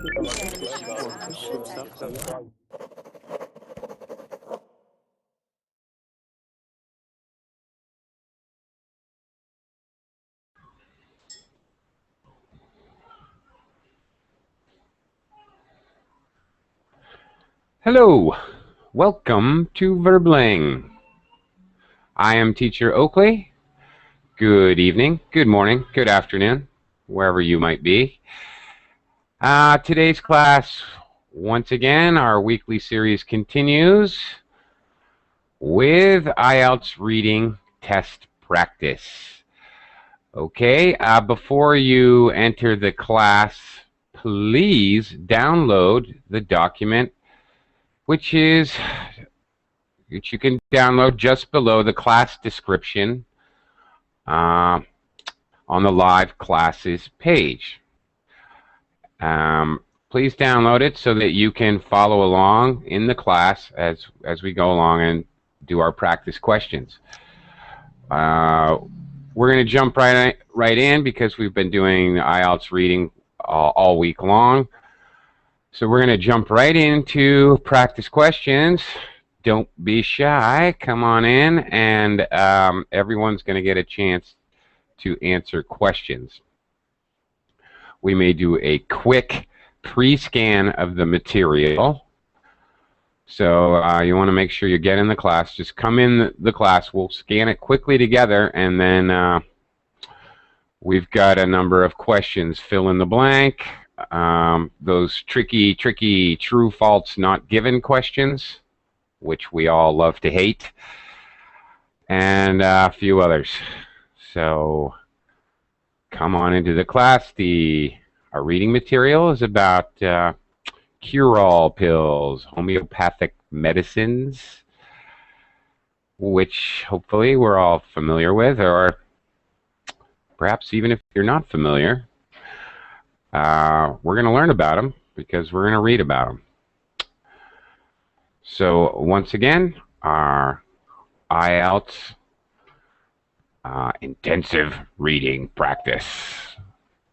Hello, welcome to Verbling. I am Teacher Oakley. Good evening, good morning, good afternoon, wherever you might be. Today's class, once again, our weekly series continues with IELTS reading test practice. Okay, before you enter the class, please download the document which you can download just below the class description on the live classes page. Please download it so that you can follow along in the class as we go along and do our practice questions. We're going to jump right in because we've been doing IELTS reading all week long. So we're going to jump right into practice questions. Don't be shy. Come on in, and everyone's going to get a chance to answer questions. We may do a quick pre-scan of the material. So you want to make sure you get in the class. Just come in the class. We'll scan it quickly together, and then we've got a number of questions. Fill in the blank. Those tricky true, false, not given questions, which we all love to hate, and a few others. So come on into the class. Our reading material is about cure-all pills, homeopathic medicines, which hopefully we're all familiar with, or perhaps even if you're not familiar. We're going to learn about them because we're going to read about them. So once again, our IELTS intensive reading practice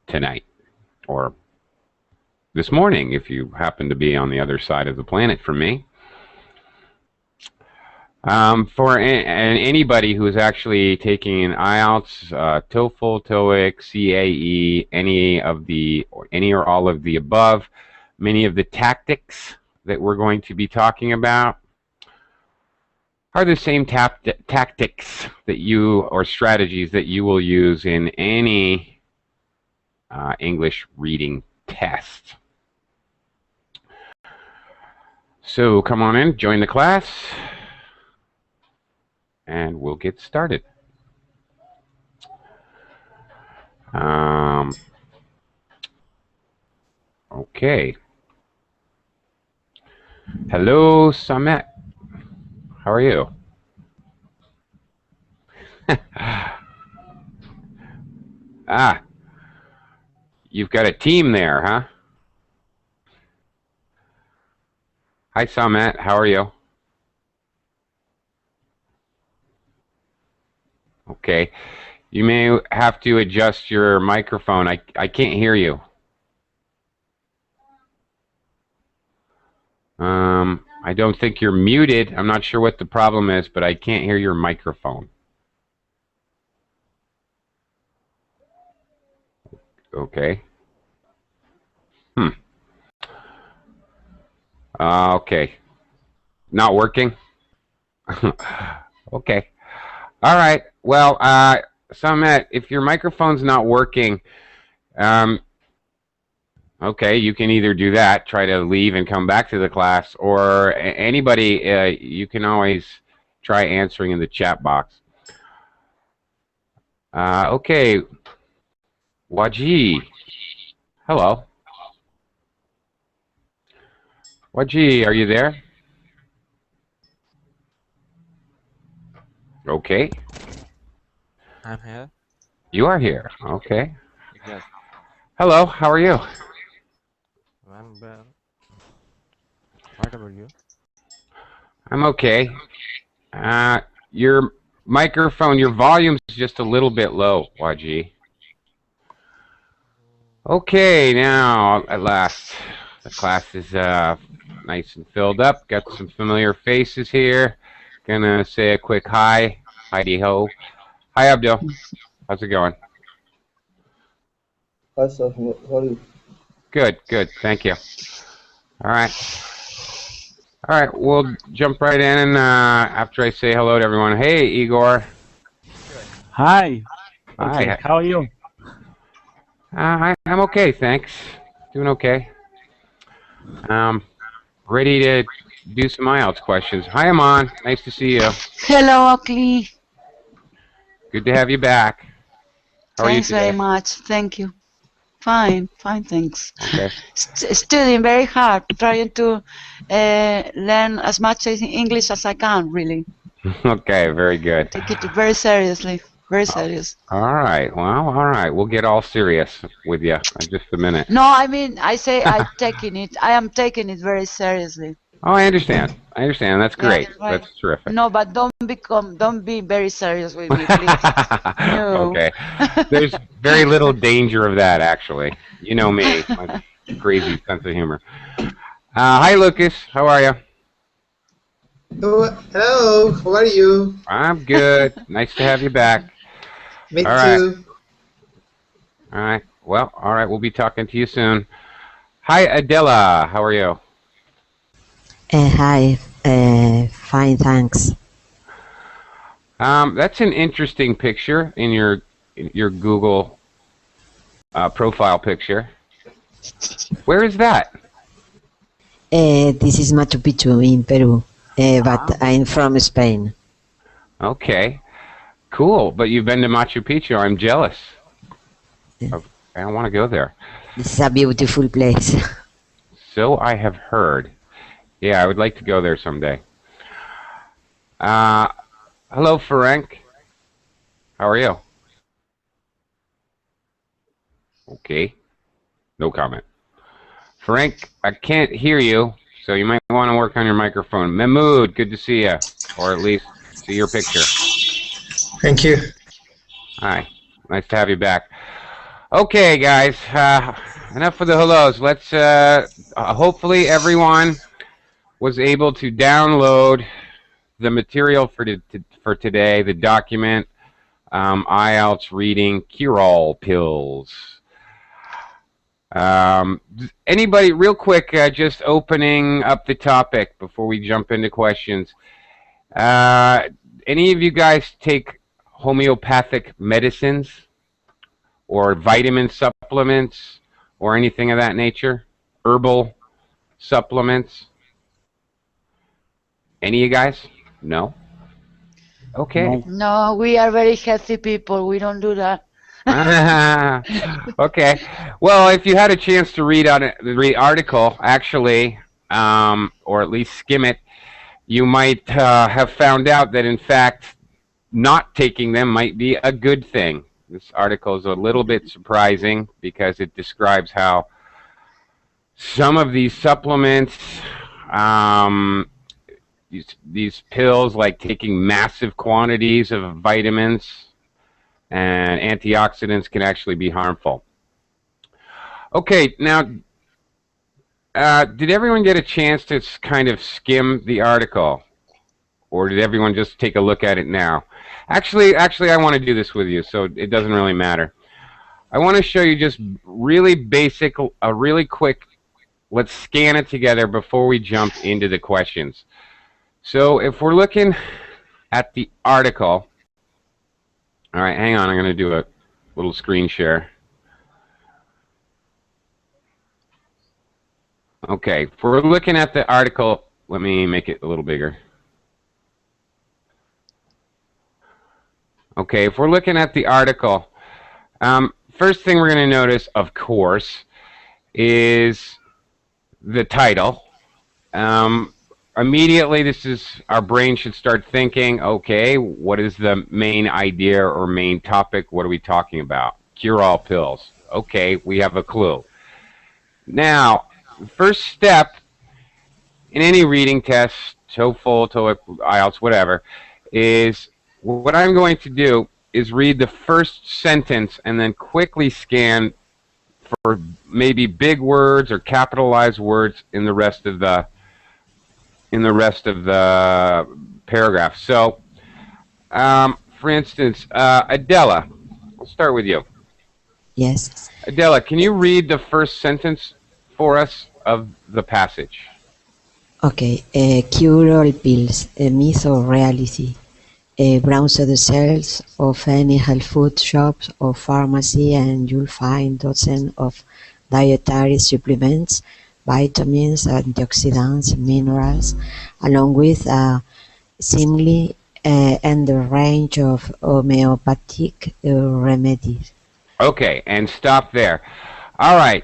tonight, or this morning if you happen to be on the other side of the planet from me. For anybody who is actually taking an IELTS, TOEFL, TOEIC, CAE, any or all of the above, many of the tactics that we're going to be talking about are the same tactics that or strategies that you will use in any English reading test. So come on in, join the class, and we'll get started. Okay. Hello, Samet. How are you? You've got a team there, huh? Hi, Samet. How are you? Okay. You may have to adjust your microphone. I can't hear you. I don't think you're muted. I'm not sure what the problem is, but I can't hear your microphone. Okay. Okay. Not working? Okay. All right. Well, Samet, if your microphone's not working, okay, you can either do that, try to leave and come back to the class, or anybody, you can always try answering in the chat box. Okay. Waji. Hello. Waji, are you there? Okay. I'm here. You are here. Okay. Yes. Hello, how are you? I'm well. What about you? I'm okay. Your microphone, your volume's just a little bit low, Waji. Okay, now, at last, The class is nice and filled up. Got some familiar faces here. Gonna say a quick hi. Heidi ho. Hi, Abdul. How's it going? Hi, sir. How are you? Good, good. Thank you. All right. All right, we'll jump right in and after I say hello to everyone. Hey, Igor. Hi. Okay, Hi. how are you? I'm okay, thanks. Doing okay. Ready to do some IELTS questions. Hi, Aman. Nice to see you. Hello, Oakley. Good to have you back. How are you Thanks today? very much. Thank you. Fine, thanks. Okay. Studying very hard, trying to learn as much English as I can, really. Okay, very good. Take it very seriously, very serious. All right. Well, all right. We'll get all serious with you in just a minute. No, I mean, I say I am taking it very seriously. Oh, I understand. I understand. That's great. Yeah, right. That's terrific. No, but don't be very serious with me, please. No. Okay. There's very little danger of that, actually. You know me, my crazy sense of humor. Hi, Lucas. How are you? Oh, hello, how are you? I'm good. Nice to have you back. Me All right. too. All right. Well, all right. We'll be talking to you soon. Hi, Adela. How are you? Hi, fine, thanks. That's an interesting picture in your Google profile picture. Where is that? This is Machu Picchu in Peru, but I'm from Spain. Okay, cool. But you've been to Machu Picchu. I'm jealous. Yeah. I don't want to go there. This is a beautiful place. So I have heard. Yeah, I would like to go there someday. Hello, Frank. How are you? Okay. No comment. Frank, I can't hear you, so you might want to work on your microphone. Mahmood, good to see you, or at least see your picture. Thank you. Hi, nice to have you back. Okay, guys, enough for the hellos. Let's, hopefully everyone was able to download the material for today, the document, IELTS reading cure-all pills. Anybody, real quick, just opening up the topic before we jump into questions. Any of you guys take homeopathic medicines or vitamin supplements or anything of that nature? Herbal supplements? Any of you guys? No? Okay. No, we are very healthy people. We don't do that. Okay. Well, if you had a chance to read the article, actually, or at least skim it, you might have found out that, in fact, not taking them might be a good thing. This article is a little bit surprising because it describes how some of these supplements, these pills, like taking massive quantities of vitamins and antioxidants, can actually be harmful. Okay, now, did everyone get a chance to kind of skim the article? Or did everyone just take a look at it now? Actually, I want to do this with you, so it doesn't really matter. I want to show you just really basic, a really quick, let's scan it together before we jump into the questions. So if we're looking at the article, all right, hang on, I'm going to do a little screen share. Okay, if we're looking at the article, let me make it a little bigger. Okay, if we're looking at the article, first thing we're going to notice, of course, is the title. Immediately, our brain should start thinking, okay, what is the main idea or main topic? What are we talking about? Cure-all pills. Okay, we have a clue. Now, the first step in any reading test, TOEFL, TOEIC, IELTS, whatever, is what I'm going to do is read the first sentence and then quickly scan for maybe big words or capitalized words in the rest of the paragraph. So, for instance, Adela, I'll start with you. Yes. Adela, can you read the first sentence for us of the passage? Okay. Cure all pills, a myth or reality. Browse the shelves of any health food shop or pharmacy and you'll find dozens of dietary supplements, vitamins, antioxidants, minerals, along with seemingly and the range of homeopathic remedies. Okay, and stop there. All right.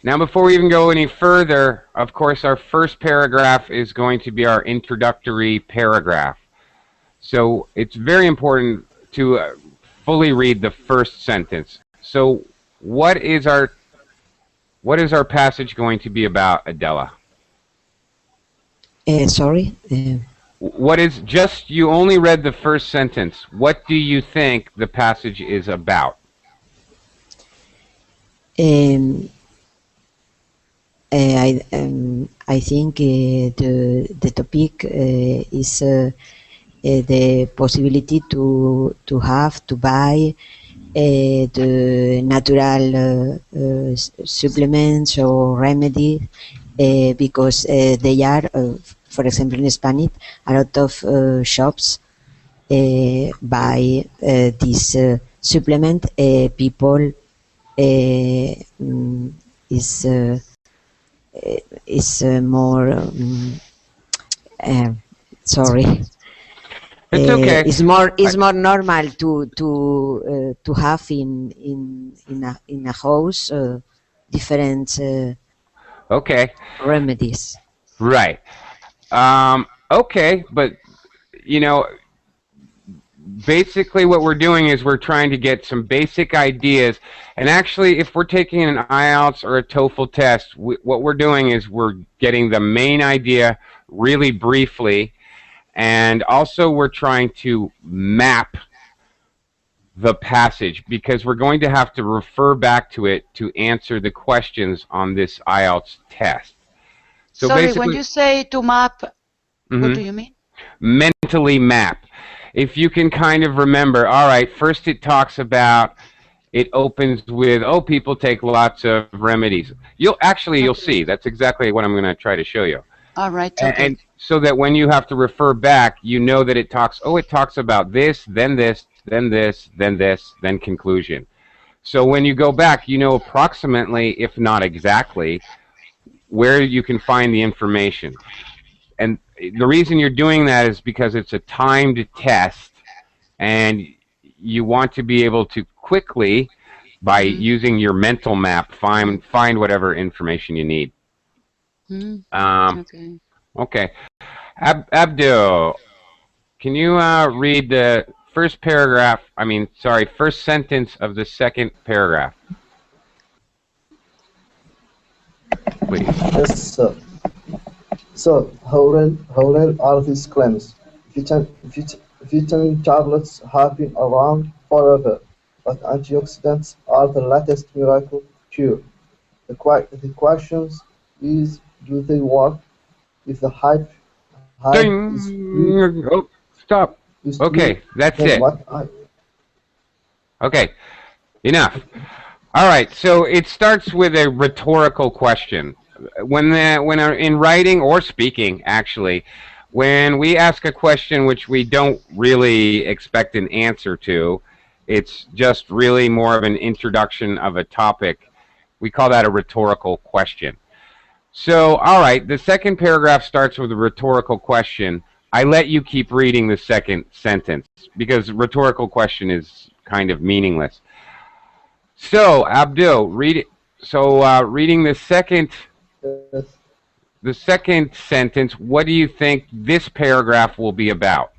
Now, before we even go any further, of course, our first paragraph is going to be our introductory paragraph. So it's very important to fully read the first sentence. So what is our passage going to be about, Adela? Sorry? What is, just, you only read the first sentence. What do you think the passage is about? I think the topic is the possibility to buy the natural supplements or remedies because they are, for example, in Spanish, a lot of shops buy this supplement. People is more sorry. It's okay. It's more normal to have in a house different Okay. remedies. Right. Okay, but you know, basically what we're doing is we're trying to get some basic ideas, and actually if we're taking an IELTS or a TOEFL test, what we're doing is we're getting the main idea really briefly, and also we're trying to map the passage because we're going to have to refer back to it to answer the questions on this IELTS test. So sorry, when you say to map, what do you mean? Mentally map. If you can kind of remember, all right, first it talks about, it opens with, oh, people take lots of remedies. You'll see. That's exactly what I'm going to try to show you. All right, okay. And so that when you have to refer back, you know that it talks about this, then this, then this, then this, then conclusion. So when you go back, you know approximately, if not exactly, where you can find the information. And the reason you're doing that is because it's a timed test, and you want to be able to quickly, by using your mental map, find whatever information you need. Okay. Okay. Abdul, can you read the first sentence of the second paragraph, please? Yes, sir. So, how real are these claims? Vitamin tablets have been around forever, but antioxidants are the latest miracle cure. The question is, do they work? If the hype is real, Oh, stop. Okay, that's it. Okay, enough. All right, so it starts with a rhetorical question. When in writing or speaking, actually, when we ask a question which we don't really expect an answer to, it's just really more of an introduction of a topic. We call that a rhetorical question. So, all right, the second paragraph starts with a rhetorical question. I let you keep reading the second sentence because rhetorical question is kind of meaningless. So, Abdul, read it. So, reading the second sentence, what do you think this paragraph will be about?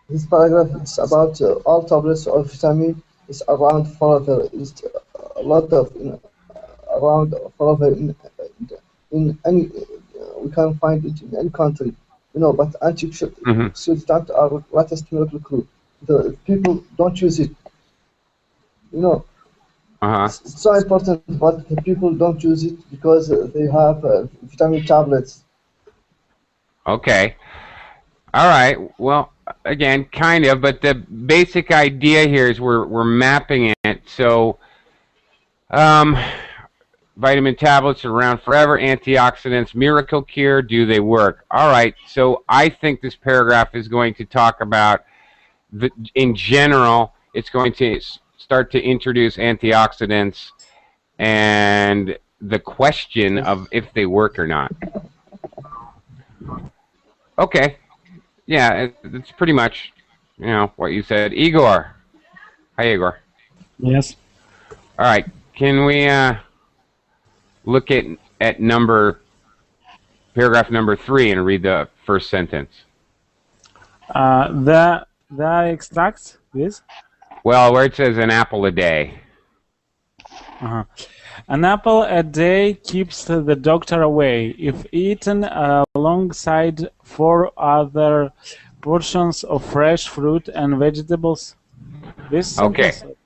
This paragraph is about all tablets of vitamin is around forever. Is a lot of around forever in any we can find it in any country, but antioxidants are latest miracle cure. the people don't use it. You know, it's so important, but the people don't use it because they have vitamin tablets. Okay. All right. Well, again, kind of, but the basic idea here is we're mapping it. So, vitamin tablets are around forever. Antioxidants, miracle cure. Do they work? All right. So I think this paragraph is going to talk about in general. It's going to start to introduce antioxidants and the question of if they work or not. Okay. Yeah, it's pretty much, you know, what you said. Igor. Hi, Igor. Yes. All right. Can we look at paragraph number 3 and read the first sentence? The extracts, yes? Well, where it says an apple a day. An apple a day keeps the doctor away if eaten alongside 4 other portions of fresh fruit and vegetables. This Okay. sentence,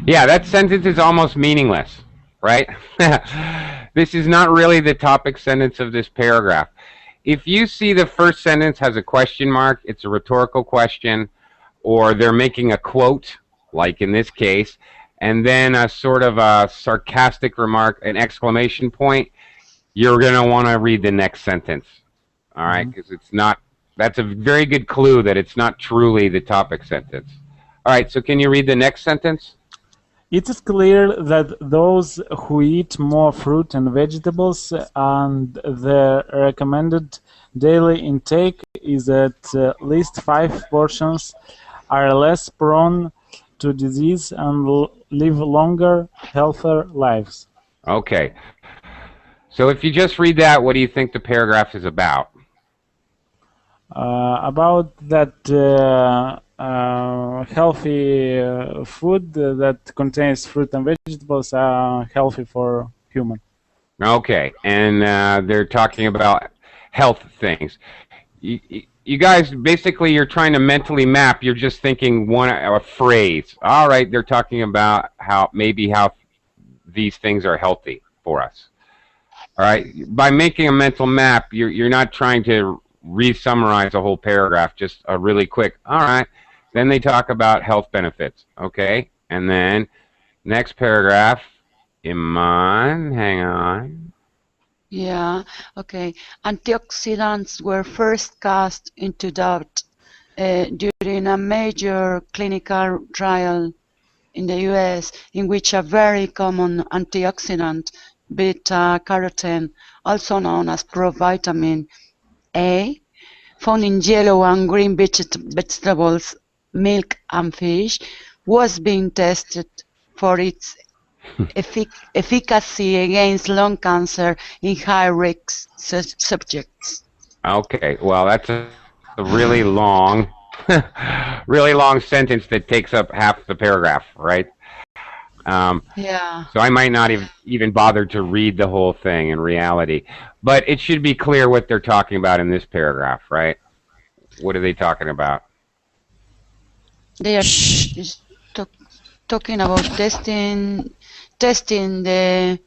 Yeah, that sentence is almost meaningless, right? This is not really the topic sentence of this paragraph. If you see the first sentence has a question mark, it's a rhetorical question, or they're making a quote, like in this case, and then a sort of a sarcastic remark, an exclamation point, you're going to want to read the next sentence, all right? Because it's not, that's a very good clue that it's not truly the topic sentence. All right, so can you read the next sentence? it is clear that those who eat more fruit and vegetables and the recommended daily intake is at least 5 portions are less prone to disease and live longer, healthier lives. Okay. So if you just read that, what do you think the paragraph is about? About that healthy food that contains fruit and vegetables are healthy for human. Okay, and they're talking about health things. You guys, basically, you're trying to mentally map. You're just thinking a phrase. All right, they're talking about how these things are healthy for us. All right, by making a mental map, you're not trying to re-summarize a whole paragraph. Just a really quick. All right, then they talk about health benefits. Okay, and then next paragraph. Iman, hang on. Yeah, okay. Antioxidants were first cast into doubt during a major clinical trial in the US, in which a very common antioxidant, beta-carotene, also known as provitamin A, found in yellow and green vegetables, milk, and fish, was being tested for its efficacy against lung cancer in high-risk subjects. Okay, well, that's a really long, really long sentence that takes up half the paragraph, right? Yeah. So I might not even bother to read the whole thing in reality, but it should be clear what they're talking about in this paragraph, right? What are they talking about? They are just talking about testing the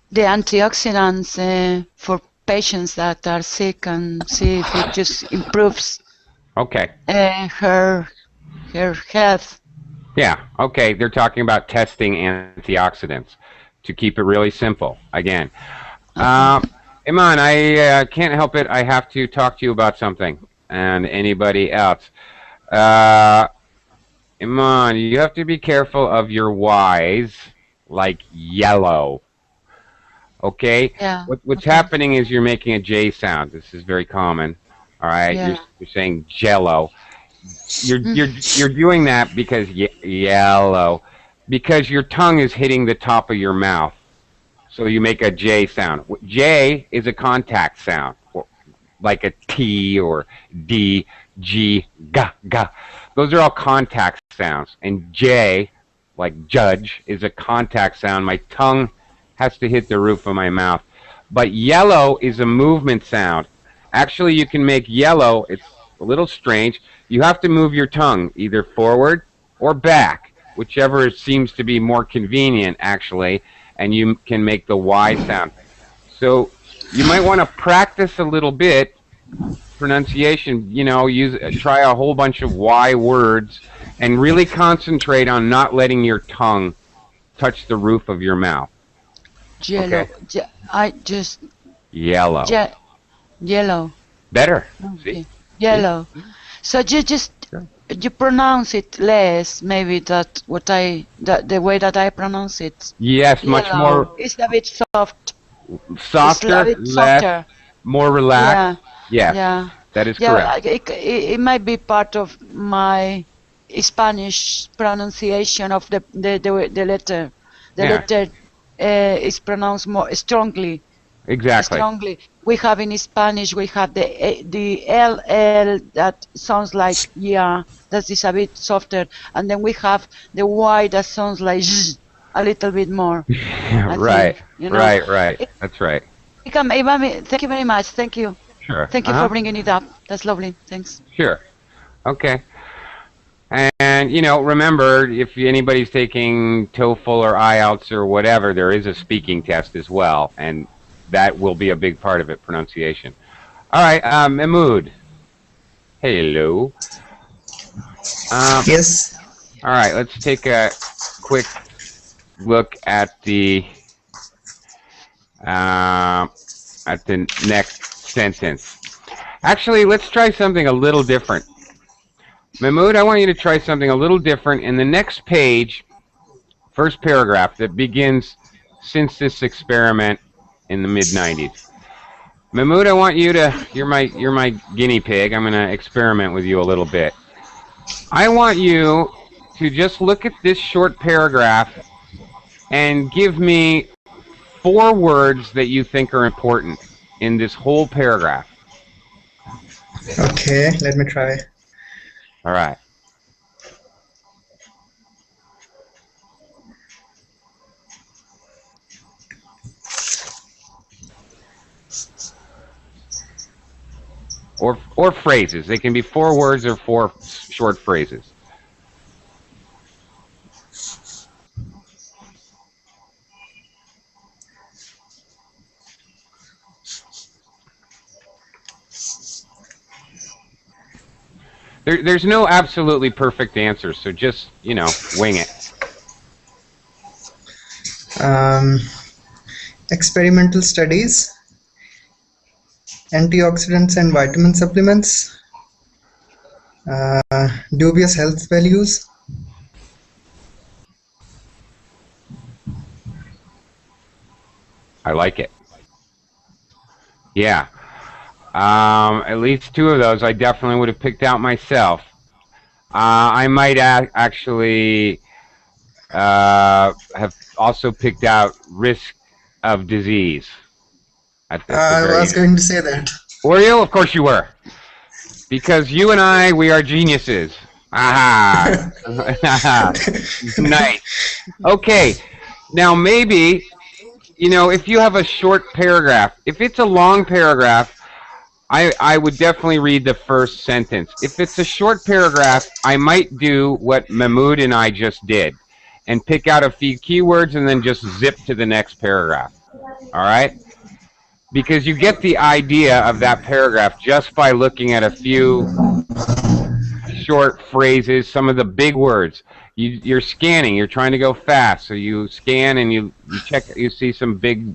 antioxidants for patients that are sick and see if it just improves her health. Yeah, okay, they're talking about testing antioxidants to keep it really simple. Again, Iman, I can't help it. I have to talk to you about something, and anybody else. Iman, you have to be careful of your Y's, like yellow. Okay? Yeah. What's happening is you're making a J sound. This is very common. All right? Yeah. You're saying jello. You're doing that because yellow, because your tongue is hitting the top of your mouth. So you make a J sound. J is a contact sound, like a T or D, G, ga, ga. Those are all contact sounds. And J, like judge, is a contact sound. My tongue has to hit the roof of my mouth. But yellow is a movement sound. Actually, you can make yellow, it's a little strange. You have to move your tongue either forward or back, whichever seems to be more convenient, actually, and you can make the Y sound. So you might want to practice a little bit pronunciation, try a whole bunch of Y words and really concentrate on not letting your tongue touch the roof of your mouth. Yellow. Okay. I just Yellow. Yellow. Better. Okay. See? Yellow. So you pronounce it less, maybe the way that I pronounce it. Yes, Yellow. much more. It's a bit soft. Softer, It's a bit less, softer. more relaxed. Yeah. Yes, Yeah. that is Yeah, correct. it might be part of my Spanish pronunciation of the letter. The letter is pronounced more strongly. Exactly. Strongly. We have in Spanish, we have the LL that sounds like yeah, that is a bit softer, and then we have the Y that sounds like Z, a little bit more. Right. Think, Right. That's right. Thank you very much. Thank you. Sure. Thank you for bringing it up. That's lovely. Thanks. Sure. Okay. And, remember, if anybody's taking TOEFL or IELTS or whatever, there is a speaking test as well, and that will be a big part of it, pronunciation. All right, Mahmood. Hello. Yes. All right, let's take a quick look at the next sentence. Actually, let's try something a little different. Mahmood, I want you to try something a little different. In the next page, first paragraph that begins, since this experiment in the mid-90s. Mahmood, I want you to, you're my guinea pig. I'm going to experiment with you a little bit. I want you to just look at this short paragraph and give me 4 words that you think are important in this whole paragraph. Okay, let me try. All right. Or phrases. They can be 4 words or 4 short phrases. There's no absolutely perfect answer, so just, wing it. Experimental studies, antioxidants and vitamin supplements, dubious health values. I like it. Yeah. At least 2 of those I definitely would have picked out myself. I might actually have also picked out risk of disease. I was going to say that. Were you? Of course you were. Because you and we are geniuses. Aha! Nice. Okay. Now maybe, if you have a short paragraph, if it's a long paragraph, I would definitely read the first sentence. If it's a short paragraph, I might do what Mahmood and I just did and pick out a few keywords and then just zip to the next paragraph. All right? Because you get the idea of that paragraph just by looking at a few short phrases, some of the big words. You're scanning. You're trying to go fast, so you scan and you check. You see some big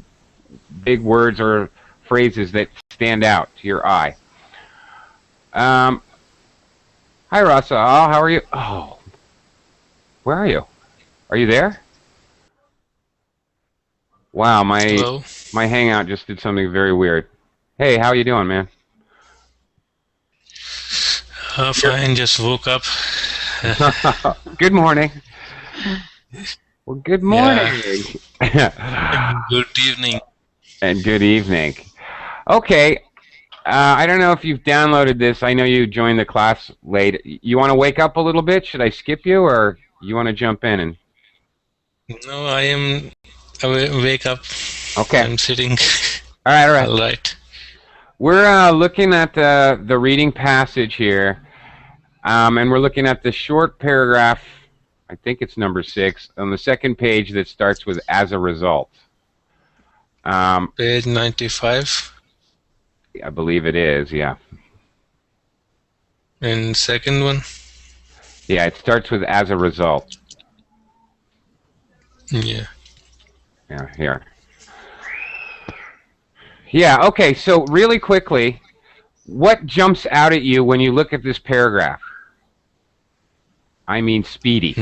words or phrases that stand out to your eye. Hi, Rasa. Oh, how are you? Oh, where are you? Are you there? Wow, my Hangout just did something very weird. Hey, how you doing, man? Fine, just woke up. Good morning. Well, good morning. Yeah. Good evening. And good evening. Okay. I don't know if you've downloaded this. I know you joined the class late. You want to wake up a little bit? Should I skip you, or you want to jump in? And No, I wake up. Okay. I'm sitting. All right. All right. We're looking at the reading passage here, and we're looking at the short paragraph, I think it's number 6, on the second page that starts with "as a result." Page 95. I believe it is, yeah. And second one? Yeah, it starts with "as a result." Yeah. Yeah, here. Yeah, okay, so really quickly, what jumps out at you when you look at this paragraph? I mean speedy.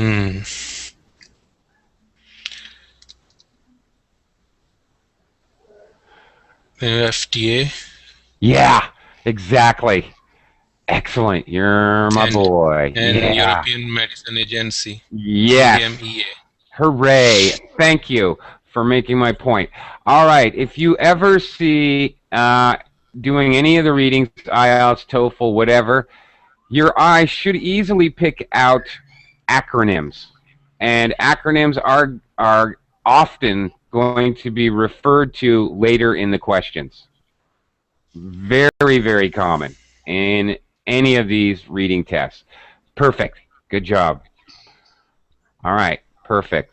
FDA. Yeah, exactly. Excellent. You're my boy. And yeah. European Medicine Agency. Yes. EMEA. Hooray. Thank you for making my point. All right. If you ever see doing any of the readings, IELTS, TOEFL, whatever, your eye should easily pick out acronyms. And acronyms are often going to be referred to later in the questions. Very, very common in any of these reading tests. Perfect. Good job. All right. Perfect.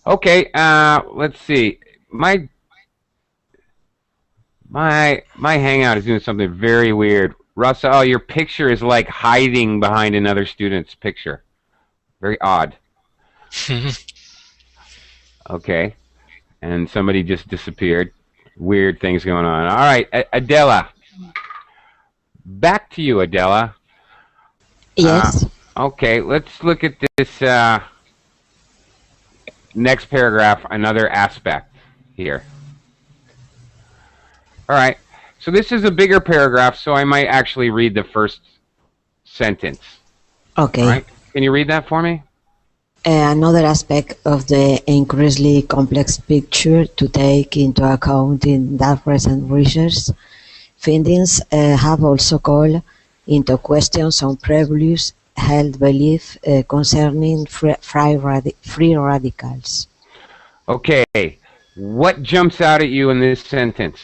Okay. Let's see. My Hangout is doing something very weird. Russell, your picture is like hiding behind another student's picture. Very odd. Okay. And somebody just disappeared. Weird things going on. All right, Adela. Back to you, Adela. Yes. Okay, let's look at this next paragraph, another aspect here. All right, so this is a bigger paragraph, so I might actually read the first sentence. Okay. All right? Can you read that for me? Another aspect of the increasingly complex picture to take into account in that recent research findings have also called into question some previous held beliefs concerning free radicals. Okay, what jumps out at you in this sentence?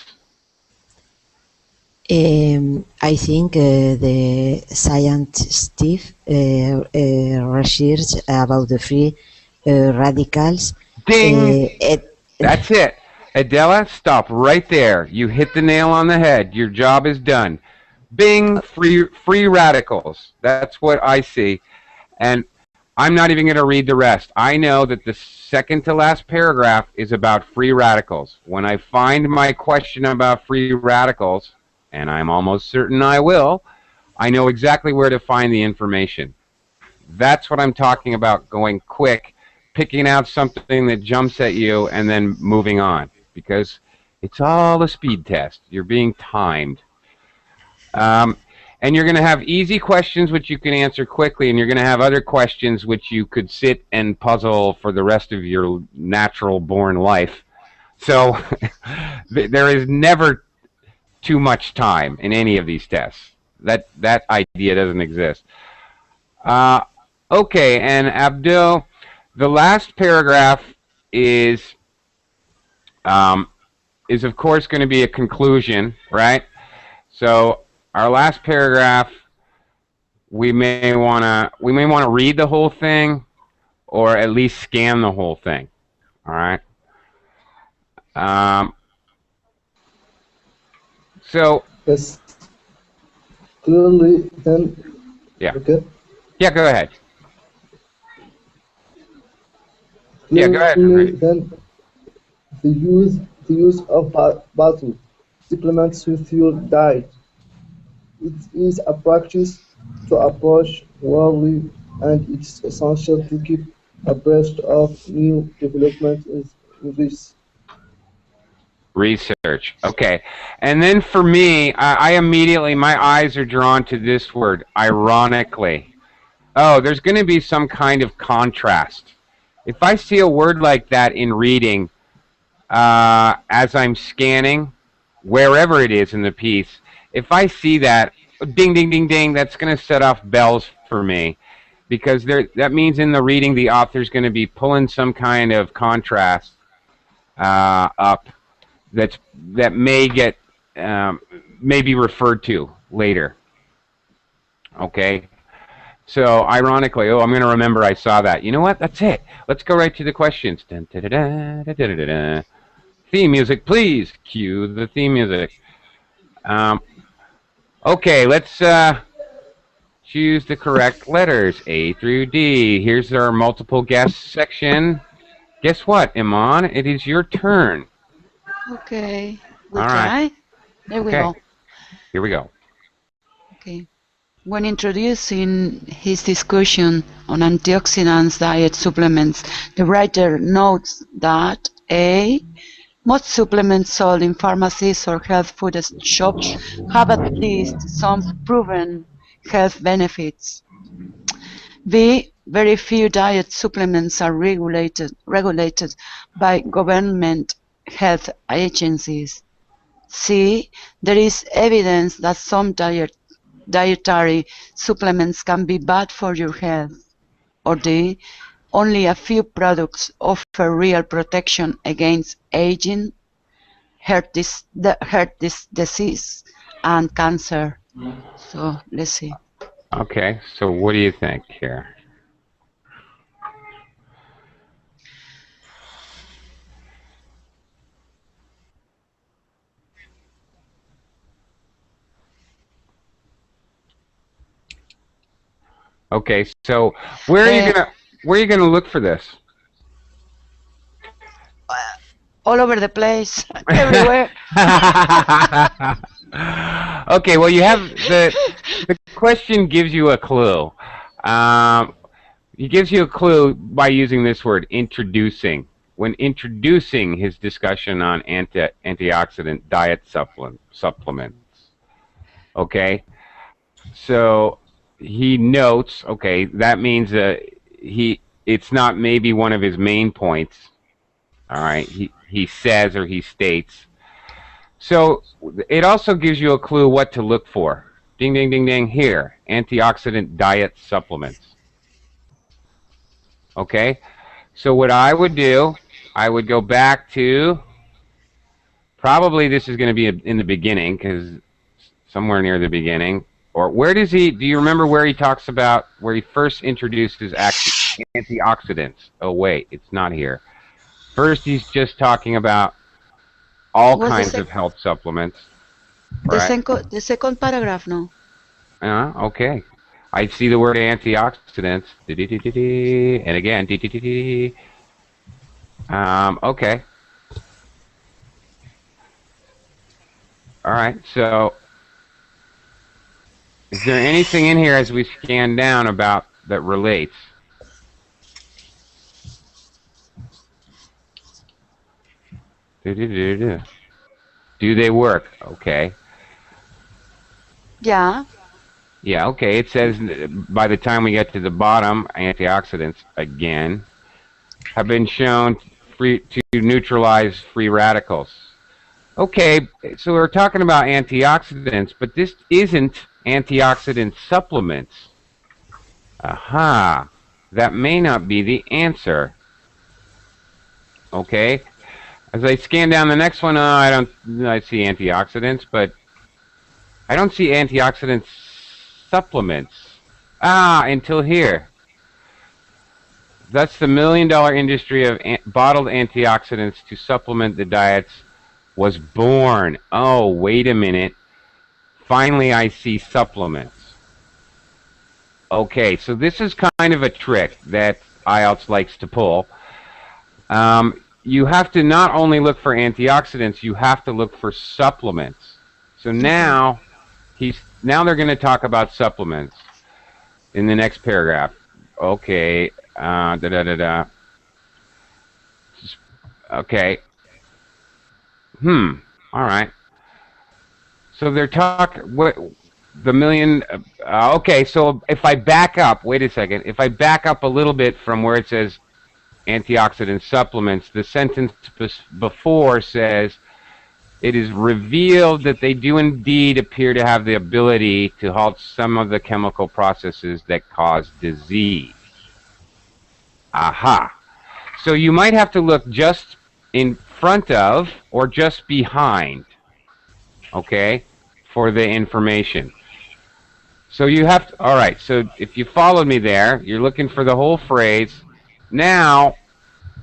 I think the scientific research about the free radicals. Ding! That's it. Adela, stop right there. You hit the nail on the head. Your job is done. Bing, free radicals. That's what I see. And I'm not even going to read the rest. I know that the second to last paragraph is about free radicals. When I find my question about free radicals, and I'm almost certain I will, I know exactly where to find the information. That's what I'm talking about, going quick, picking out something that jumps at you, and then moving on. Because it's all a speed test. You're being timed. And you're going to have easy questions which you can answer quickly, and you're going to have other questions which you could sit and puzzle for the rest of your natural-born life. So there is never too much time in any of these tests. That idea doesn't exist. Okay, and Abdul, the last paragraph is of course going to be a conclusion, right? So our last paragraph, we may want to read the whole thing, or at least scan the whole thing. All right. So. Yes. Clearly, then. Yeah. Okay. Yeah. Go ahead. Clearly, yeah. Go ahead. Then the use of bottle supplements with your diet. It is a practice to approach warily, and it's essential to keep abreast of new developments in this. Research. Okay. And then for me, I immediately, my eyes are drawn to this word, ironically. Oh, there's going to be some kind of contrast. If I see a word like that in reading, as I'm scanning, wherever it is in the piece, if I see that, ding, ding, ding, ding, that's going to set off bells for me. Because that means in the reading, the author's going to be pulling some kind of contrast up that may get may be referred to later. Okay. So ironically, oh, I'm going to remember I saw that. You know what? That's it. Let's go right to the questions. Dun, da, da, da, da, da, da, da. Theme music, please. Cue the theme music. Okay, let's choose the correct letters, A through D. Here's our multiple guess section. Guess what, Iman? It is your turn. Okay, we'll All try. right. There we Okay. go. Here we go. Okay. When introducing his discussion on antioxidants diet supplements, the writer notes that A. Most supplements sold in pharmacies or health food shops have at least some proven health benefits. B. Very few diet supplements are regulated by government health agencies. C. There is evidence that some dietary supplements can be bad for your health. Or D. Only a few products offer real protection against aging, heart disease, and cancer. So let's see. Okay, so what do you think here? Okay, so where are you gonna look for this? All over the place, everywhere. Okay, well, you have the question gives you a clue. It gives you a clue by using this word, introducing. When introducing his discussion on antioxidant diet supplements. Okay, so he notes. Okay, that means it's not maybe one of his main points. All right, he says or he states. So it also gives you a clue what to look for. Ding, ding, ding, ding. Here, antioxidant diet supplements. Okay, so what I would do, I would go back to, probably this is going to be in the beginning, because somewhere near the beginning. Or where does he, do you remember where he talks about, where he first introduces antioxidants? Oh, wait, it's not here. First, he's just talking about all kinds of health supplements. Right? The second paragraph, no? Okay. I see the word antioxidants. And again, okay. All right, so is there anything in here as we scan down about that relates? Do they work? Okay. Yeah. Yeah, okay. It says by the time we get to the bottom, antioxidants, again, have been shown to neutralize free radicals. Okay, so we're talking about antioxidants, but this isn't antioxidant supplements. Aha. That may not be the answer. Okay. As I scan down the next one, I see antioxidants, but I don't see antioxidant supplements. Until here. That's the million-dollar industry of bottled antioxidants to supplement the diets was born. Oh, wait a minute. Finally, I see supplements. Okay, so this is kind of a trick that IELTS likes to pull. You have to not only look for antioxidants, you have to look for supplements. So now, they're going to talk about supplements in the next paragraph. Okay, Okay. All right. So they're okay, so if I back up, wait a second. If I back up a little bit from where it says antioxidant supplements, the sentence before says, it is revealed that they do indeed appear to have the ability to halt some of the chemical processes that cause disease. Aha. So you might have to look just front of or just behind, okay, for the information. So you have to, all right, so if you followed me there, you're looking for the whole phrase. Now,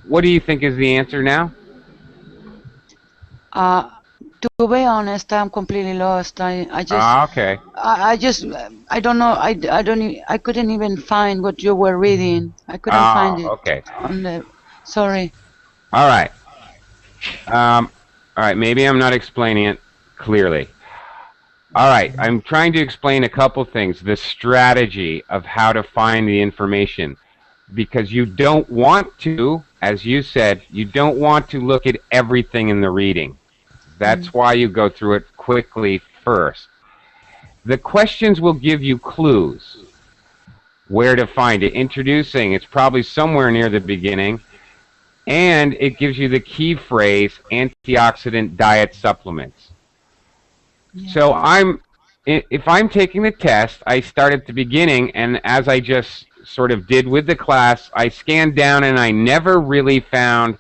what do you think is the answer now? To be honest, I'm completely lost. I just, Okay. I don't know. I couldn't even find what you were reading. I couldn't find it. Okay. On the, sorry. All right. All right, maybe I'm not explaining it clearly. All right, I'm trying to explain a couple things. The strategy of how to find the information. Because you don't want to, as you said, you don't want to look at everything in the reading. That's why you go through it quickly first. The questions will give you clues where to find it. Introducing, it's probably somewhere near the beginning. And it gives you the key phrase, antioxidant diet supplements. Yeah. So if I'm taking the test, I start at the beginning, and as I just sort of did with the class, I scanned down and I never really found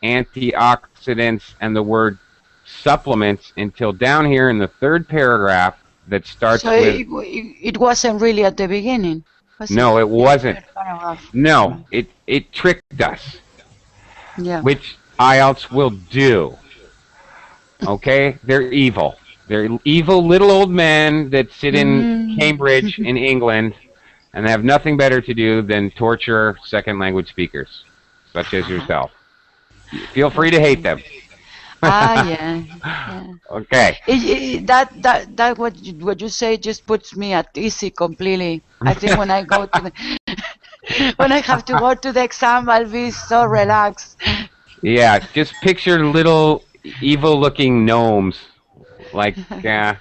antioxidants and the word supplements until down here in the third paragraph that starts with... So it wasn't really at the beginning? No, it wasn't. No, it tricked us. Yeah. Which IELTS will do. Okay? They're evil. They're evil little old men that sit in Cambridge in England and have nothing better to do than torture second language speakers, such as yourself. Feel free to hate them. Yeah. Okay. That what you say just puts me at easy completely. I think when I go to the when I have to go to the exam, I'll be so relaxed. Yeah, just picture little evil-looking gnomes, like yeah.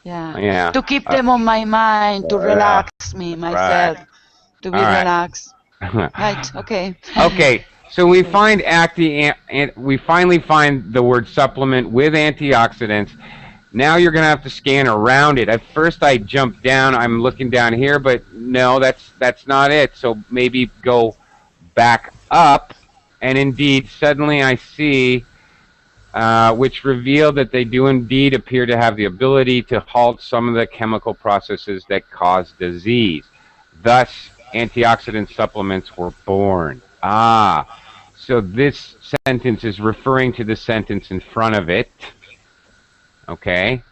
To keep them on my mind, to relax me myself, to be relaxed. Right. Okay. Okay. So we find we finally find the word supplement with antioxidants. Now you're going to have to scan around it. At first I jumped down, I'm looking down here, but no, that's not it. So maybe go back up, and indeed suddenly I see which revealed that they do indeed appear to have the ability to halt some of the chemical processes that cause disease. Thus, antioxidant supplements were born. So this sentence is referring to the sentence in front of it. Okay?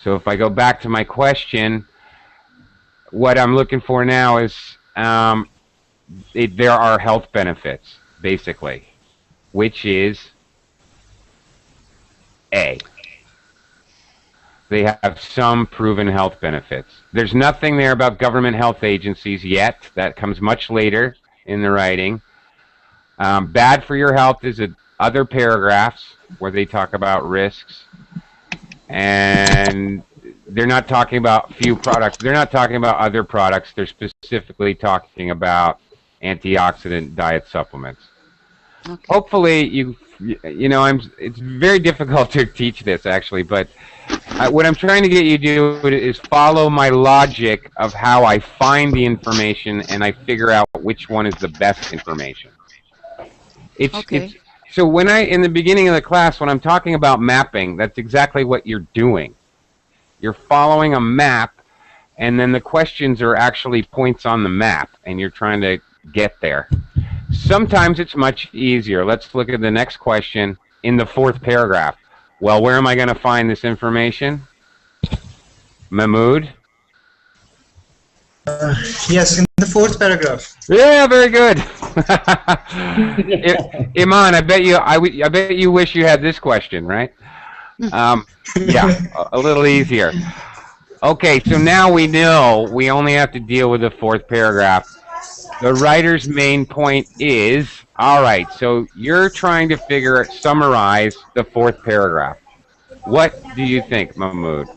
So if I go back to my question, what I'm looking for now is there are health benefits, basically, which is A. They have some proven health benefits. There's nothing there about government health agencies yet. That comes much later in the writing. Bad for your health is other paragraphs where they talk about risks. And they're not talking about few products. They're not talking about other products. They're specifically talking about antioxidant diet supplements. Okay. Hopefully, you know, it's very difficult to teach this, actually, but what I'm trying to get you to do is follow my logic of how I find the information and I figure out which one is the best information. So when in the beginning of the class, when I'm talking about mapping, that's exactly what you're doing. You're following a map, and then the questions are actually points on the map, and you're trying to get there. Sometimes it's much easier. Let's look at the next question in the fourth paragraph. Well, where am I going to find this information? Mahmood? Yes, in the fourth paragraph. Yeah, very good. Iman, I bet you wish you had this question, right? Yeah, a little easier. Okay, so now we know we only have to deal with the fourth paragraph. The writer's main point is, all right, so you're trying to summarize the fourth paragraph. What do you think, Mahmood?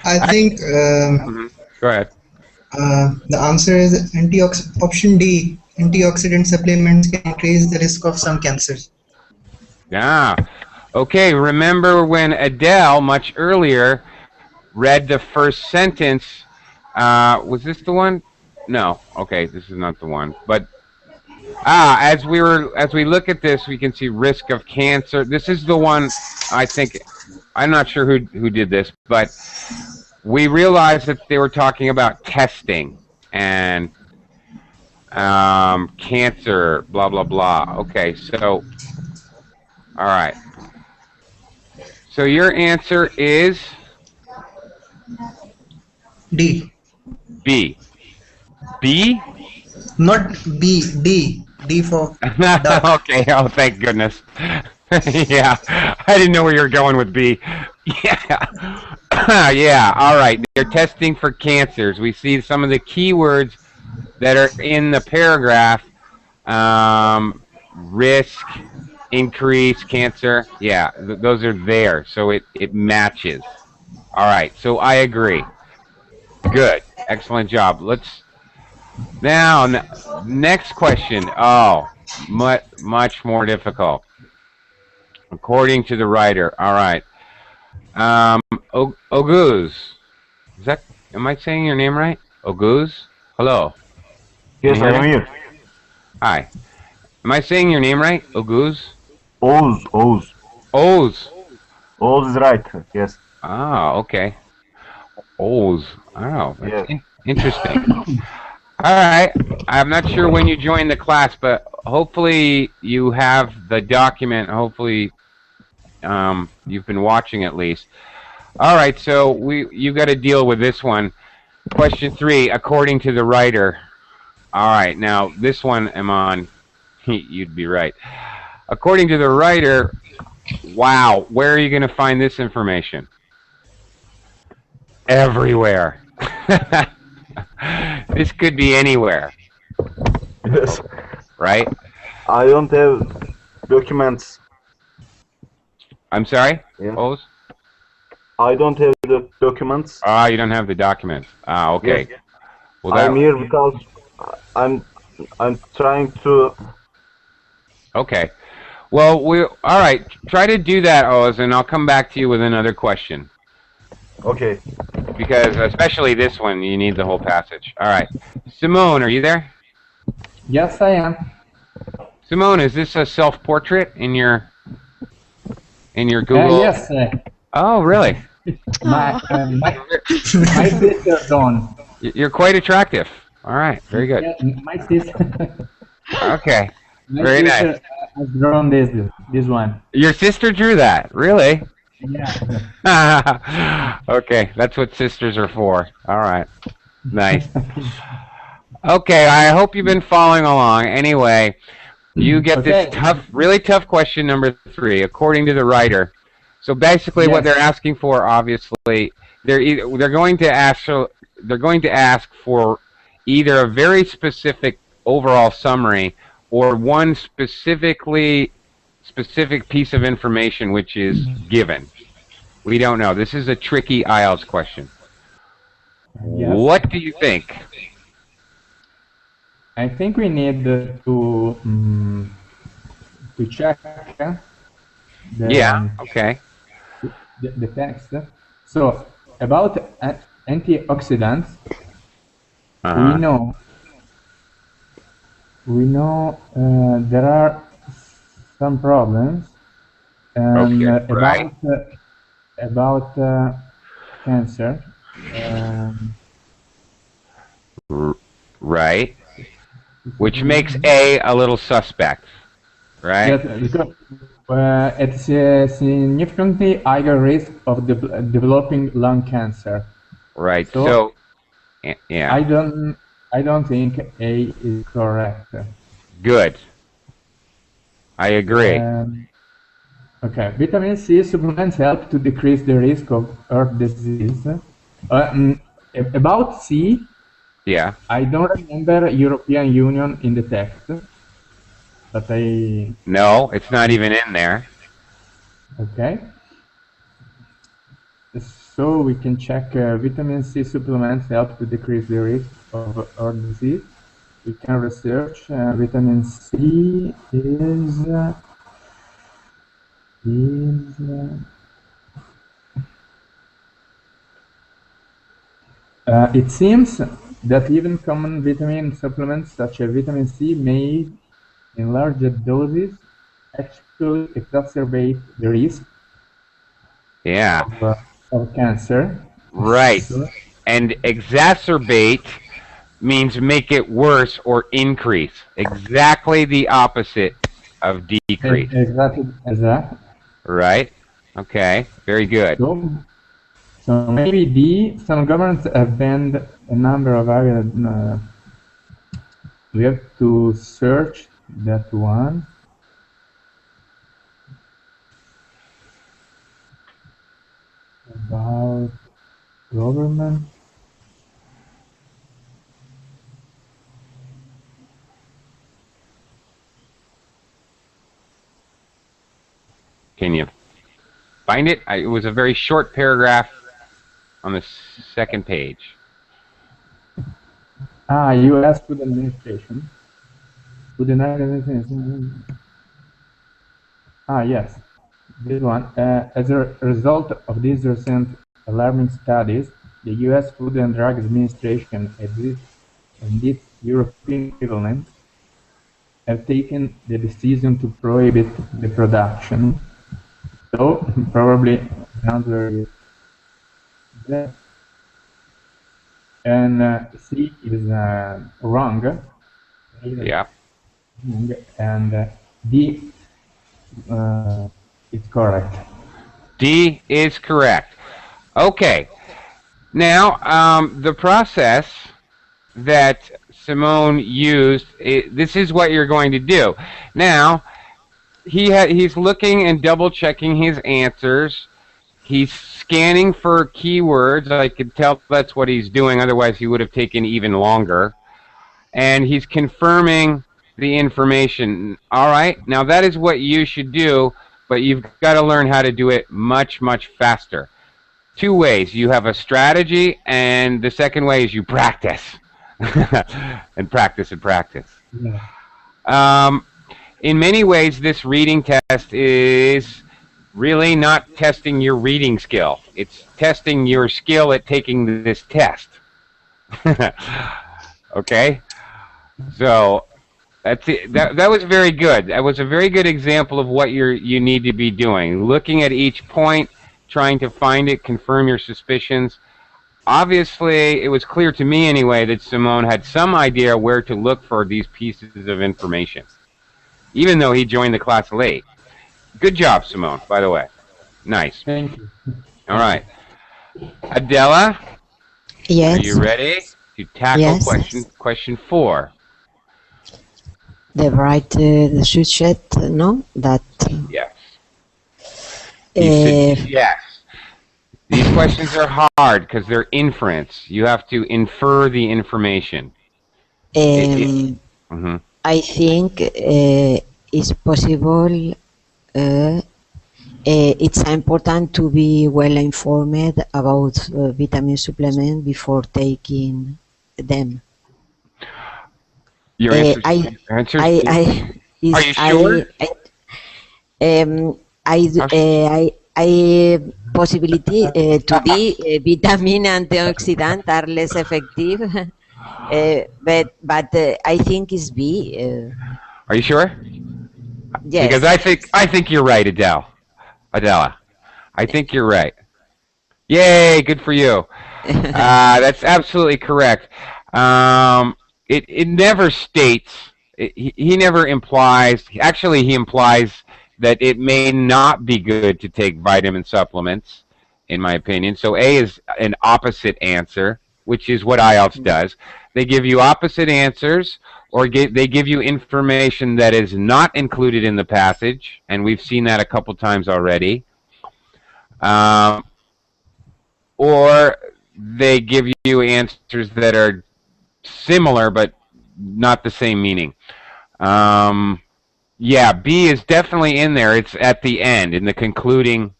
I think Go ahead. The answer is option D. Antioxidant supplements can increase the risk of some cancers. Yeah. Okay, remember when Adele, much earlier, read the first sentence, was this the one? No. Okay, this is not the one. But as we look at this, we can see risk of cancer. This is the one. I think I'm not sure who did this, but we realized that they were talking about testing and cancer, blah blah blah. Okay, so all right. So your answer is D. B. B? Not B. D. D for duck. Okay. Oh, thank goodness. Yeah, I didn't know where you were going with B. Yeah. Yeah. All right. They're testing for cancers. We see some of the keywords that are in the paragraph. Risk, increase, cancer. Yeah, those are there. So it matches. All right. So I agree. Good. Excellent job. Let's now next question. Oh, much more difficult. According to the writer. All right. Oguz. Am I saying your name right? Oguz? Hello. Yes, I am here. Hi. Am I saying your name right? Oguz? Oz. Oz. Oz is right. Yes. Ah, okay. Oz. Oh, that's Yes. interesting. All right. I'm not sure when you joined the class, but hopefully you have the document. Hopefully you've been watching at least. All right. So you got to deal with this one. Question 3. According to the writer. All right. Now this one I'm on. You'd be right. According to the writer. Wow. Where are you going to find this information? Everywhere. This could be anywhere. Yes. Right? I don't have documents. I'm sorry? Yeah. Oz? I don't have the documents. Ah, you don't have the documents. Ah, okay. Yes. Well, I'm here because I'm trying to. Okay. Well, all right. Try to do that, Oz, and I'll come back to you with another question. Okay. Because especially this one, you need the whole passage. All right. Simone, are you there? Yes, I am. Simone, is this a self-portrait in your Google? Yes. Oh, really? My sister's on. You're quite attractive. All right. Very good. Yeah, my sister. Okay. My Very sister nice. has drawn this one. Your sister drew that? Really? Yeah. Okay, that's what sisters are for. All right. Nice. Okay, I hope you've been following along. Anyway, you get this really tough question number 3, according to the writer. So basically, what they're asking for, obviously, they're going to ask for either a very specific overall summary or one specific piece of information which is given. We don't know. This is a tricky IELTS question. Yes. What do you think? I think we need to check the text. So about antioxidants, we know there are some problems about cancer. Right. Which makes a little suspect, right? Yes, because it's a significantly higher risk of developing lung cancer. Right. So yeah. I don't think A is correct. Good. I agree. Okay. Vitamin C supplements help to decrease the risk of heart disease. About C, I don't remember European Union in the text, but No, it's not even in there. Okay. So we can check vitamin C supplements help to decrease the risk of heart disease. We can research vitamin C it seems that even common vitamin supplements such as vitamin C made in larger doses actually exacerbate the risk of cancer. Right. So, And exacerbate means make it worse or increase. Exactly the opposite of decrease. exactly. Right? Okay. Very good. So maybe D, some governments have banned a number of we have to search that one. About government. Can you find it? It was a very short paragraph on the second page. U.S. Food Administration. Food and Administration. Yes, this one. As a result of these recent alarming studies, the U.S. Food and Drug Administration and its European equivalents have taken the decision to prohibit the production. So probably the answer is that. And C is wrong. Yeah. And D is correct. D is correct. Okay. Now, the process that Simone used, this is what you're going to do. Now, he's looking and double checking his answers. He's scanning for keywords. I could tell that's what he's doing. Otherwise, he would have taken even longer. And he's confirming the information. All right. Now, that is what you should do, but you've got to learn how to do it much, much faster. Two ways. You have a strategy, and the second way is you practice. and practice and practice. Yeah. In many ways, this reading test is really not testing your reading skill. It's testing your skill at taking this test. Okay? So that's it. That was very good. That was a very good example of what you need to be doing. Looking at each point, trying to find it, confirm your suspicions. Obviously, it was clear to me anyway that Simone had some idea where to look for these pieces of information, even though he joined the class late. Good job, Simone, by the way. Nice. Thank you. All right. Adela? Yes. Are you ready to tackle question 4? The right the subject, no? That. Yes. Yes. These questions are hard because they're inference. You have to infer the information. I think it's possible. It's important to be well informed about vitamin supplement before taking them. Your answer? Are you sure? I possibility to be vitamin antioxidant are less effective, but I think it's B. Are you sure? Yes. Because I think you're right, Adela. I think you're right. Yay! Good for you. That's absolutely correct. It never states. He never implies. Actually, he implies that it may not be good to take vitamin supplements, in my opinion. So A is an opposite answer, which is what IELTS does. They give you opposite answers, or they give you information that is not included in the passage, and we've seen that a couple times already. Or they give you answers that are similar but not the same meaning. Yeah, B is definitely in there. It's at the end, in the concluding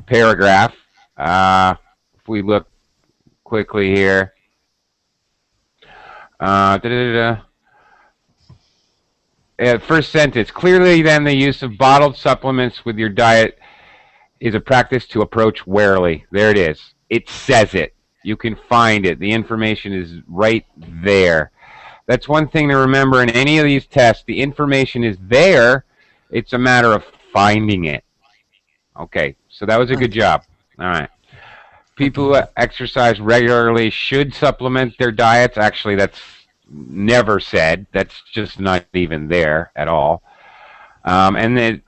paragraph. If we look quickly here. First sentence. Clearly, then, the use of bottled supplements with your diet is a practice to approach warily. There it is. It says it. You can find it. The information is right there. That's one thing to remember in any of these tests. The information is there. It's a matter of finding it. Okay, so that was a good job. All right. People who exercise regularly should supplement their diets. Actually, that's never said. That's just not even there at all. And then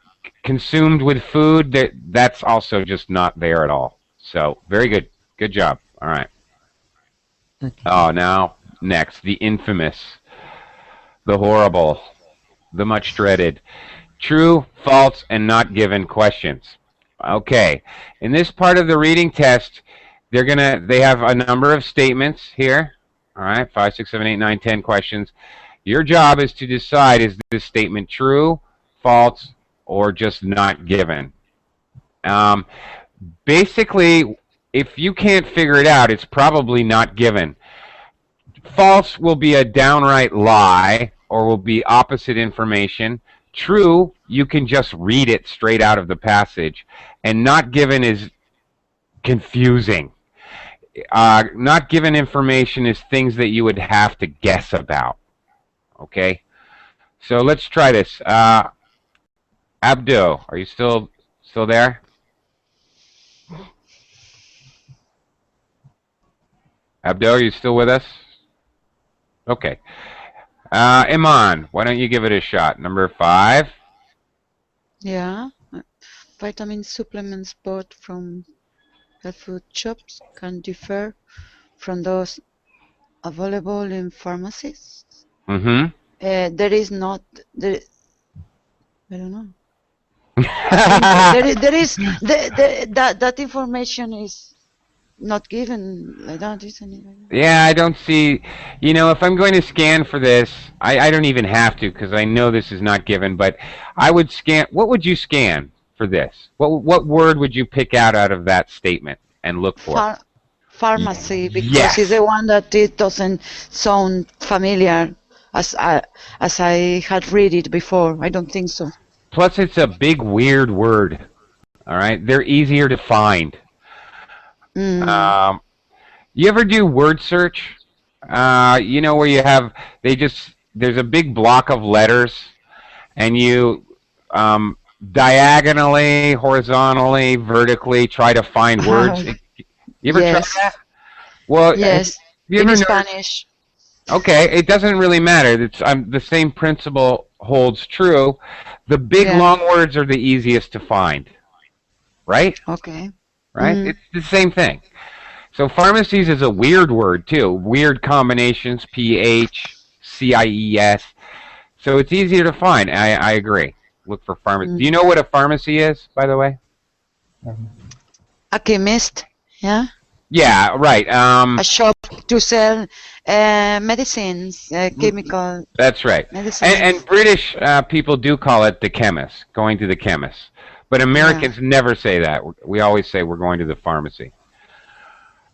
consumed with food, that's also just not there at all. So, very good. Good job. All right. Okay. Oh, now, next, the infamous, the horrible, the much dreaded, true, false, and not given questions. Okay. In this part of the reading test, they have a number of statements here. All right, 5, 6, 7, 8, 9, 10 questions. Your job is to decide, is this statement true, false, or just not given? Basically, if you can't figure it out, it's probably not given. False will be a downright lie or will be opposite information. True, you can just read it straight out of the passage. And not given is confusing. Not given information is things that you would have to guess about. Okay? So let's try this. Abdo, are you still there? Abdo, are you still with us? Okay. Iman, why don't you give it a shot? Number 5. Yeah. Vitamin supplements bought from health food shops can differ from those available in pharmacies. Mm-hmm. There is not there. I don't know. there is that information is not given like that, isn't it? Yeah, I don't see. If I'm going to scan for this, I don't even have to because I know this is not given. But I would scan. What would you scan for this? What word would you pick out of that statement and look for? Pharmacy, because Yes. it's the one that it doesn't sound familiar as I had read it before. I don't think so. Plus, it's a big weird word. All right, they're easier to find. You ever do word search? Where you have there's a big block of letters, and you diagonally, horizontally, vertically try to find words. You ever Yes. try that? Well, Yes, you in ever Spanish. Okay, it doesn't really matter. The same principle holds true. The big Yeah. long words are the easiest to find, right? Okay. Right? Mhm. It's the same thing. So pharmacies is a weird word too. Weird combinations, PHCIES. So it's easier to find. I agree. Look for pharmacy. Do you know what a pharmacy is, by the way? A chemist, yeah? Yeah, right. A shop to sell medicines, chemical That's right. medicines. And British people do call it the chemist, going to the chemist. But Americans never say that. We always say we're going to the pharmacy.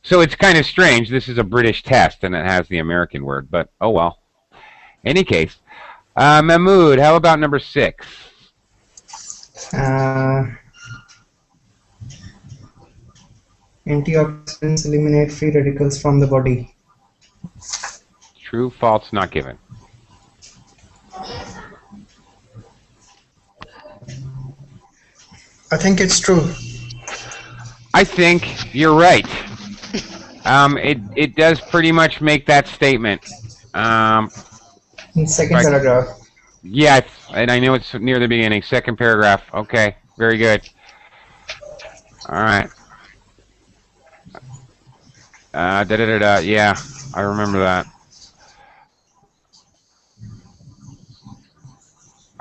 So it's kind of strange. This is a British test, and it has the American word. But, oh well. Any case. Mahmoud, how about number 6? Antioxidants eliminate free radicals from the body. True, false, not given. I think it's true. I think you're right. It does pretty much make that statement. In second paragraph. Yeah, and I know it's near the beginning. Second paragraph. Okay, very good. All right. Yeah, I remember that.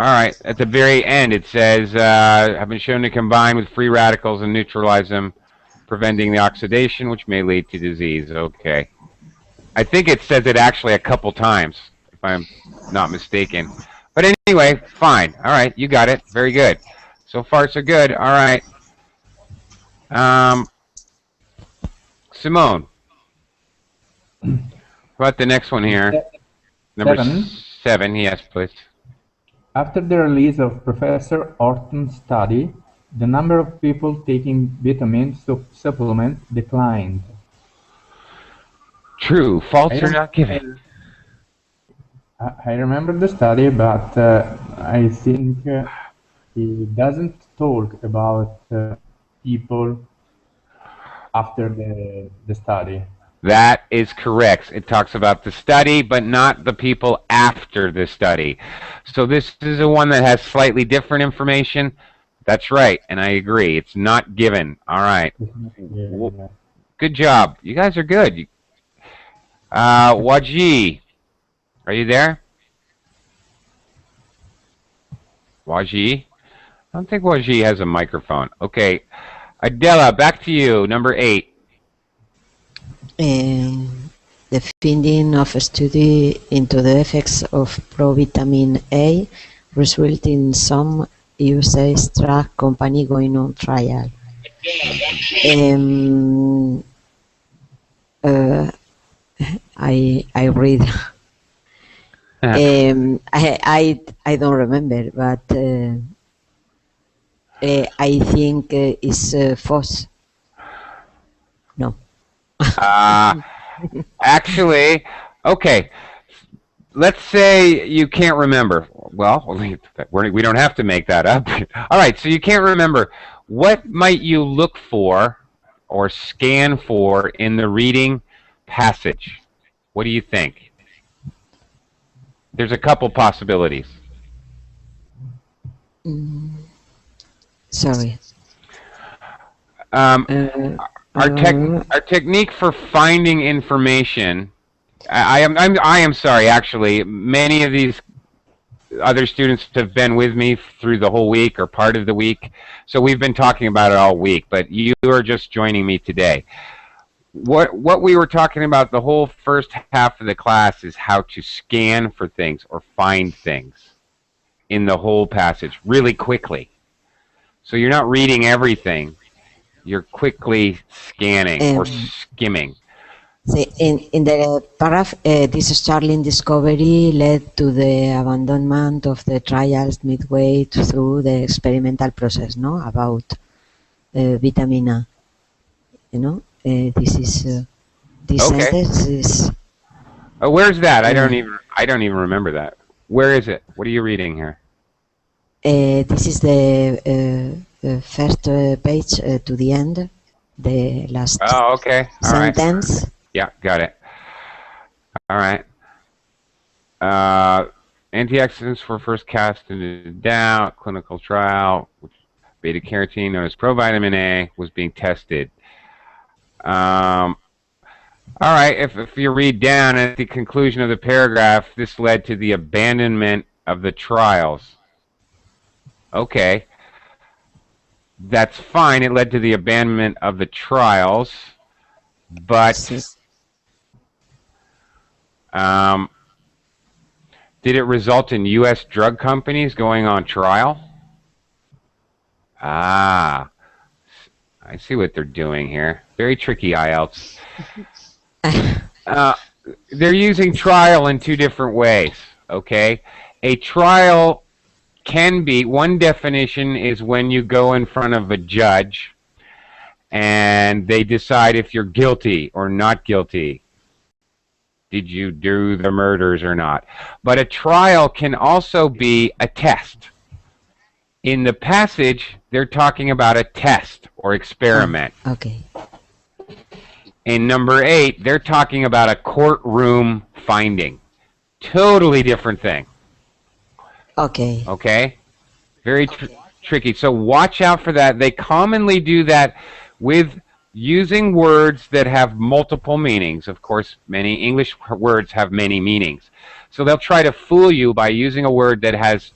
All right, at the very end it says, have been shown to combine with free radicals and neutralize them, preventing the oxidation, which may lead to disease. Okay. I think it says it actually a couple times, if I'm not mistaken. But anyway, fine. All right, you got it. Very good. So far, so good. All right. Simone. How about the next one here? Number 7. Yes, please. After the release of Professor Orton's study, the number of people taking vitamin supplements declined. True. False or not given. I remember the study, but I think he doesn't talk about people after the study. That is correct. It talks about the study, but not the people after the study. So this is the one that has slightly different information. That's right, and I agree. It's not given. All right. Yeah. Good job. You guys are good. Waji, are you there? Waji? I don't think Waji has a microphone. Okay. Adela, back to you, number 8. The finding of a study into the effects of provitamin A result in some USA drug company going on trial. I read. I don't remember, but I think it's false. No. Actually, okay. Let's say you can't remember. Well, we don't have to make that up. All right, so you can't remember. What might you look for or scan for in the reading passage? What do you think? There's a couple possibilities. Sorry. Our technique for finding information. I am sorry. Actually, many of these other students have been with me through the whole week or part of the week, so we've been talking about it all week. But you are just joining me today. What we were talking about the whole first half of the class is how to scan for things or find things in the whole passage really quickly. So you're not reading everything. You're quickly scanning or skimming. In the paragraph, this startling discovery led to the abandonment of the trials midway through the experimental process, no? About vitamin A. You know, this is this Okay. sentence is. Where's that? I don't even remember that. Where is it? What are you reading here? This is the first page to the end, the last Oh, okay. All right. sentence. Yeah, got it. All right. Antioxidants were first cast into doubt. Clinical trial, which beta carotene, known as provitamin A, was being tested. All right. If you read down at the conclusion of the paragraph, this led to the abandonment of the trials. Okay. That's fine. It led to the abandonment of the trials, but did it result in U.S. drug companies going on trial? Ah, I see what they're doing here. Very tricky, IELTS. They're using trial in two different ways, okay? A trial can be, one definition is when you go in front of a judge and they decide if you're guilty or not guilty. Did you do the murders or not? But a trial can also be a test. In the passage, they're talking about a test or experiment. Okay. In number 8, they're talking about a courtroom finding. Totally different thing. Okay. Okay? Very tricky. So watch out for that. They commonly do that with using words that have multiple meanings. Of course, many English words have many meanings. So they'll try to fool you by using a word that has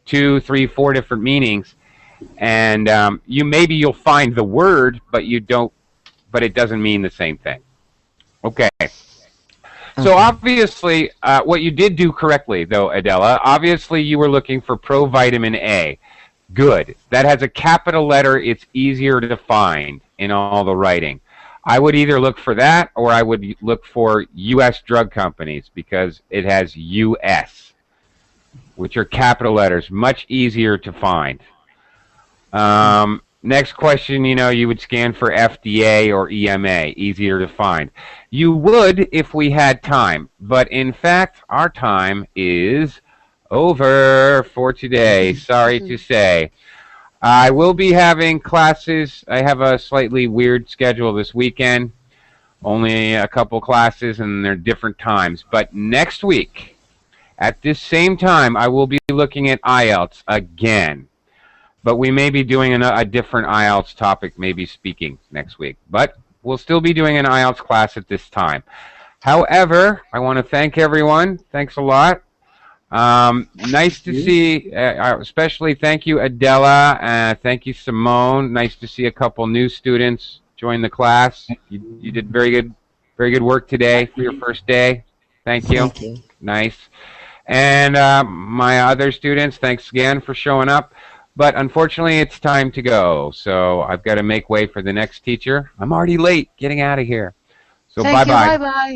2, 3, 4 different meanings, and you'll find the word, but it doesn't mean the same thing. Okay. So obviously, what you did do correctly, though, Adela, obviously you were looking for provitamin A. Good. That has a capital letter. It's easier to find in all the writing. I would either look for that or I would look for U.S. drug companies because it has U.S., which are capital letters, much easier to find. Next question, you would scan for FDA or EMA, easier to find. You would if we had time, but in fact, our time is over for today. Sorry to say. I will be having classes. I have a slightly weird schedule this weekend. Only a couple classes, and they're different times. But next week, at this same time, I will be looking at IELTS again. But we may be doing a different IELTS topic, maybe speaking next week. But we'll still be doing an IELTS class at this time. However, I want to thank everyone. Thanks a lot. Nice to see, especially thank you, Adela. Thank you, Simone. Nice to see a couple new students join the class. You did very good work today for your first day. Thank you. Thank you. Nice. And my other students, thanks again for showing up. But unfortunately, it's time to go. So I've got to make way for the next teacher. I'm already late getting out of here. So bye-bye. Bye-bye.